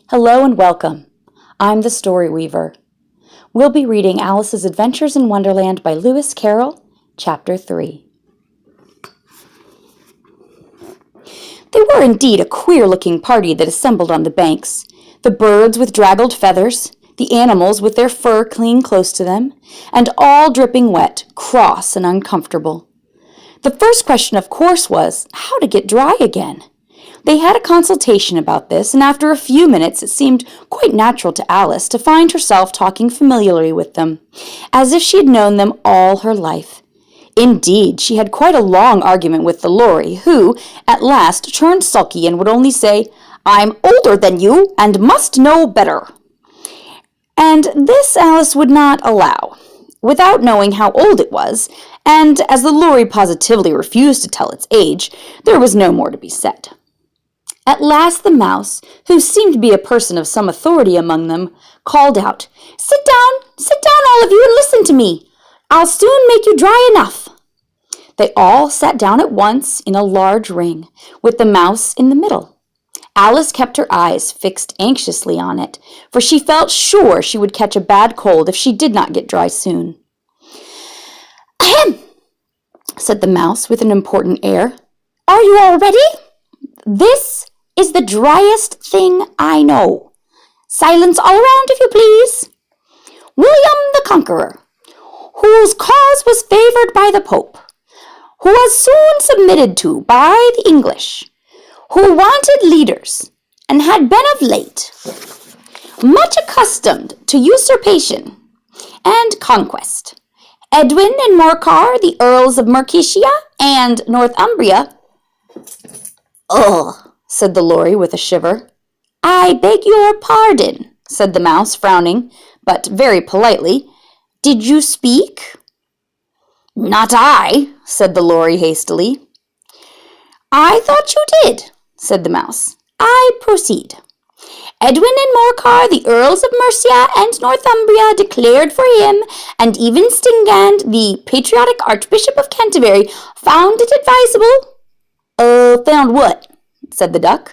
Hello and welcome. I'm the StoryWeaver. We'll be reading Alice's Adventures in Wonderland by Lewis Carroll, Chapter 3. They were indeed a queer-looking party that assembled on the banks. The birds with draggled feathers, the animals with their fur clinging close to them, and all dripping wet, cross and uncomfortable. The first question, of course, was how to get dry again. They had a consultation about this, and after a few minutes it seemed quite natural to Alice to find herself talking familiarly with them, as if she had known them all her life. Indeed, she had quite a long argument with the Lory, who, at last, turned sulky and would only say, "I'm older than you, and must know better." And this Alice would not allow. Without knowing how old it was, and as the Lory positively refused to tell its age, there was no more to be said. At last the mouse, who seemed to be a person of some authority among them, called out, sit down all of you and listen to me. I'll soon make you dry enough." They all sat down at once in a large ring, with the mouse in the middle. Alice kept her eyes fixed anxiously on it, for she felt sure she would catch a bad cold if she did not get dry soon. "Ahem," said the mouse with an important air. "Are you all ready? This is the driest thing I know. Silence all around, if you please. William the Conqueror, whose cause was favored by the Pope, who was soon submitted to by the English, who wanted leaders, and had been of late much accustomed to usurpation and conquest. Edwin and Morcar, the Earls of Mercia and Northumbria." "Ugh," said the Lory with a shiver. "I beg your pardon," said the mouse, frowning, but very politely. "Did you speak?" "Not I," said the Lory hastily. "I thought you did," said the mouse. "I proceed. Edwin and Morcar, the Earls of Mercia and Northumbria, declared for him, and even Stingand, the patriotic Archbishop of Canterbury, found it advisable." "Found what?" said the duck.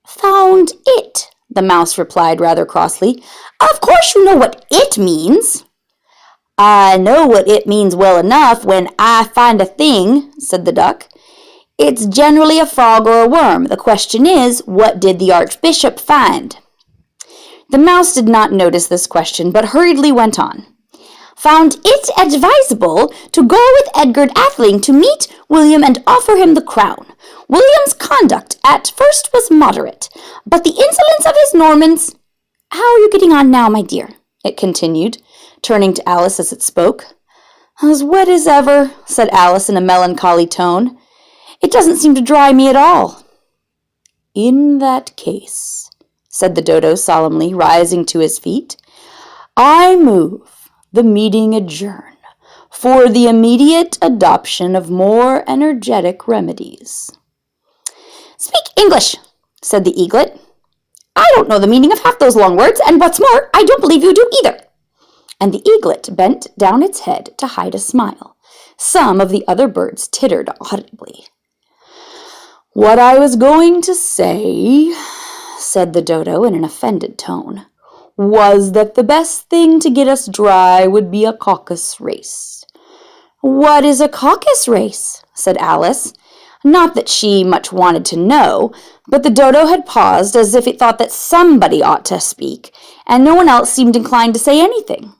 "Found it," the mouse replied rather crossly. "Of course you know what it means." "I know what it means well enough when I find a thing," said the duck. "It's generally a frog or a worm. The question is, what did the Archbishop find?" The mouse did not notice this question, but hurriedly went on. "Found it advisable to go with Edgar Atheling to meet William and offer him the crown. William's conduct at first was moderate, but the insolence of his Normans—" "How are you getting on now, my dear?" it continued, turning to Alice as it spoke. "As wet as ever," said Alice in a melancholy tone. "It doesn't seem to dry me at all." "In that case," said the dodo solemnly, rising to his feet, "I move the meeting adjourn for the immediate adoption of more energetic remedies." "Speak English," said the eaglet. "I don't know the meaning of half those long words, and what's more, I don't believe you do either." And the eaglet bent down its head to hide a smile. Some of the other birds tittered audibly. "What I was going to say," said the dodo in an offended tone, "was that the best thing to get us dry would be a caucus race." "What is a caucus race?" said Alice. Not that she much wanted to know, but the dodo had paused as if it thought that somebody ought to speak, and no one else seemed inclined to say anything.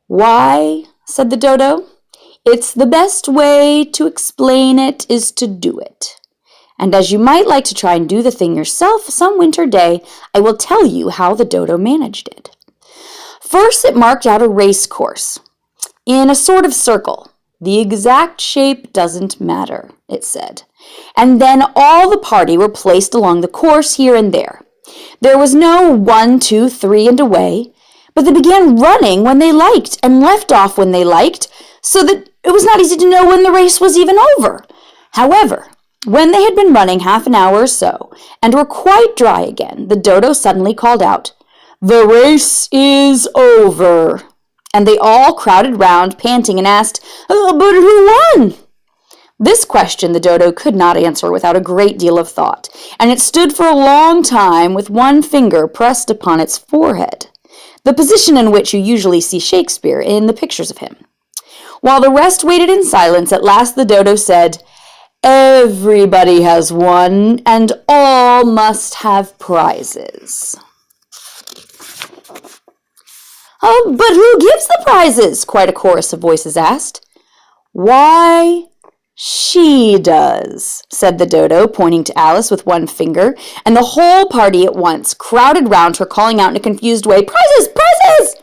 "Why," said the dodo, "it's the best way to explain it is to do it. And as you might like to try and do the thing yourself some winter day, I will tell you how the dodo managed it. First, it marked out a race course in a sort of circle. The exact shape doesn't matter, it said. And then all the party were placed along the course here and there. There was no 1, 2, 3, and away, but they began running when they liked and left off when they liked, so that it was not easy to know when the race was even over. However, when they had been running half an hour or so, and were quite dry again, the dodo suddenly called out, 'The race is over!' And they all crowded round, panting, and asked, 'But who won?' This question the dodo could not answer without a great deal of thought, and it stood for a long time with one finger pressed upon its forehead, the position in which you usually see Shakespeare in the pictures of him. While the rest waited in silence, at last the dodo said, "Everybody has one, and all must have prizes." "Oh, but who gives the prizes?" quite a chorus of voices asked. "Why, she does," said the dodo, pointing to Alice with one finger, and the whole party at once crowded round her, calling out in a confused way, "Prizes! Prizes!"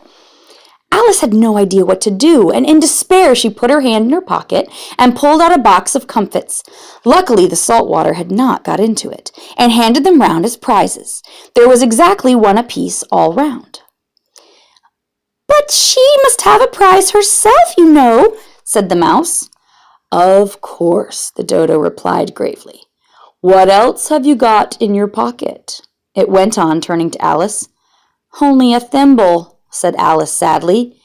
Alice had no idea what to do, and in despair she put her hand in her pocket and pulled out a box of comfits. Luckily, the salt water had not got into it, and handed them round as prizes. There was exactly one apiece all round. "But she must have a prize herself, you know," said the mouse. "Of course," the dodo replied gravely. "What else have you got in your pocket?" it went on, turning to Alice. "Only a thimble," said Alice sadly.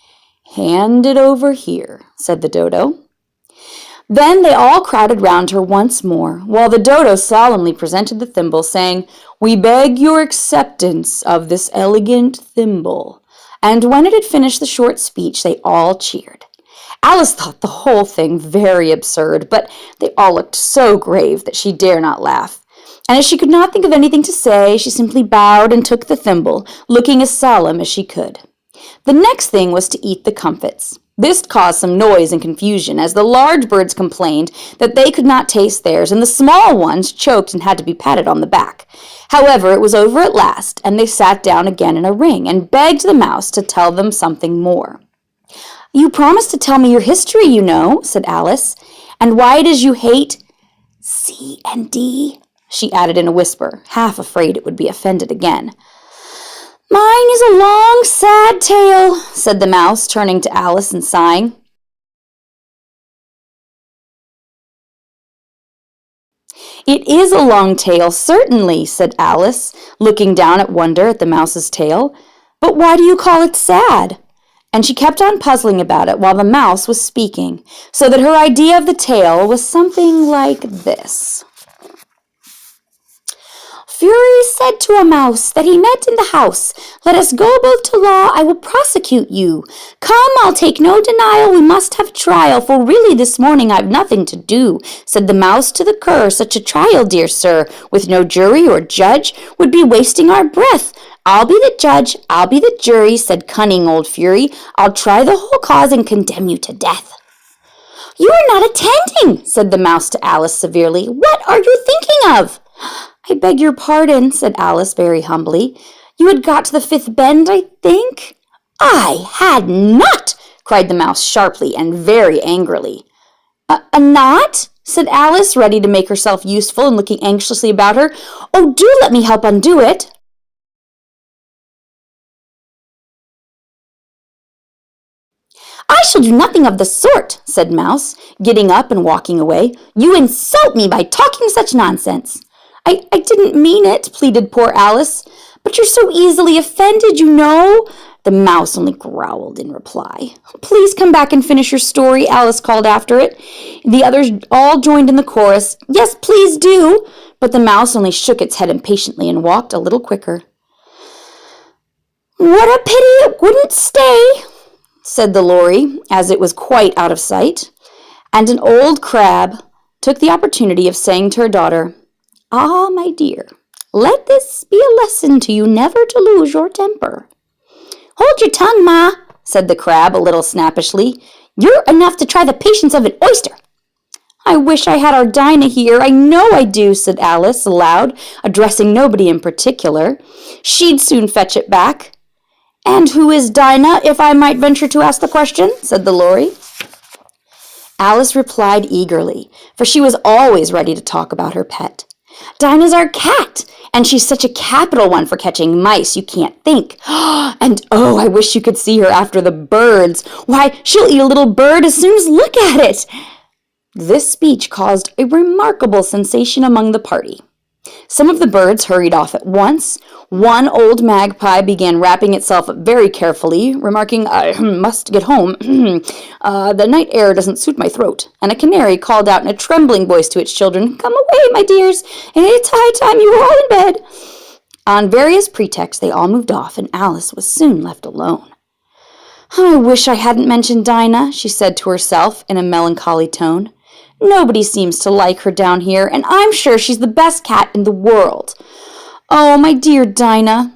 "Hand it over here," said the dodo. Then they all crowded round her once more, while the dodo solemnly presented the thimble, saying, "We beg your acceptance of this elegant thimble." And when it had finished the short speech, they all cheered. Alice thought the whole thing very absurd, but they all looked so grave that she dare not laugh. And as she could not think of anything to say, she simply bowed and took the thimble, looking as solemn as she could. The next thing was to eat the comfits. This caused some noise and confusion, as the large birds complained that they could not taste theirs, and the small ones choked and had to be patted on the back. However, it was over at last, and they sat down again in a ring and begged the mouse to tell them something more. "You promised to tell me your history, you know," said Alice, "and why it is you hate C and D," she added in a whisper, half afraid it would be offended again. "Mine is a long, sad tale," said the mouse, turning to Alice and sighing. "It is a long tale, certainly," said Alice, looking down at wonder at the mouse's tail. "But why do you call it sad?" And she kept on puzzling about it while the mouse was speaking, so that her idea of the tale was something like this. "Fury said to a mouse that he met in the house, 'Let us go both to law, I will prosecute you. Come, I'll take no denial, we must have trial, for really this morning I've nothing to do.' Said the mouse to the cur, 'Such a trial, dear sir, with no jury or judge, would be wasting our breath. I'll be the judge, I'll be the jury,' said cunning old Fury. 'I'll try the whole cause and condemn you to death.'" "You are not attending," said the mouse to Alice severely. "What are you thinking of?" "I beg your pardon," said Alice very humbly. "You had got to the fifth bend, I think?" "I had not!" cried the mouse sharply and very angrily. Not?" said Alice, ready to make herself useful and looking anxiously about her. "Oh, do let me help undo it." "I shall do nothing of the sort," said Mouse, getting up and walking away. "You insult me by talking such nonsense." I didn't mean it," pleaded poor Alice. "But you're so easily offended, you know." The mouse only growled in reply. "Please come back and finish your story," Alice called after it. The others all joined in the chorus. "Yes, please do." But the mouse only shook its head impatiently and walked a little quicker. "What a pity it wouldn't stay," said the lorry, as it was quite out of sight. And an old crab took the opportunity of saying to her daughter, "Ah, my dear, let this be a lesson to you never to lose your temper." "Hold your tongue, Ma," said the crab a little snappishly. "You're enough to try the patience of an oyster." "I wish I had our Dinah here, I know I do," said Alice aloud, addressing nobody in particular. "She'd soon fetch it back." "And who is Dinah, if I might venture to ask the question?" said the lorry. Alice replied eagerly, for she was always ready to talk about her pet. "Dinah's our cat, and she's such a capital one for catching mice you can't think. And oh, I wish you could see her after the birds. Why, she'll eat a little bird as soon as look at it." This speech caused a remarkable sensation among the party. Some of the birds hurried off at once. One old magpie began wrapping itself up very carefully, remarking, "I must get home. The night air doesn't suit my throat." And a canary called out in a trembling voice to its children, "Come away, my dears. It's high time you were all in bed." On various pretexts, they all moved off, and Alice was soon left alone. "I wish I hadn't mentioned Dinah," she said to herself in a melancholy tone. "Nobody seems to like her down here, and I'm sure she's the best cat in the world. Oh, my dear Dinah,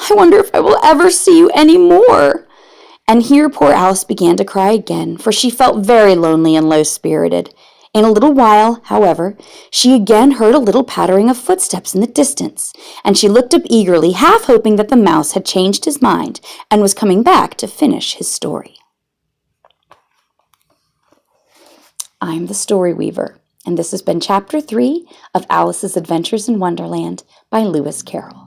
I wonder if I will ever see you any more." And here poor Alice began to cry again, for she felt very lonely and low-spirited. In a little while, however, she again heard a little pattering of footsteps in the distance, and she looked up eagerly, half hoping that the mouse had changed his mind and was coming back to finish his story. I'm the StoryWeaver, and this has been Chapter 3 of Alice's Adventures in Wonderland by Lewis Carroll.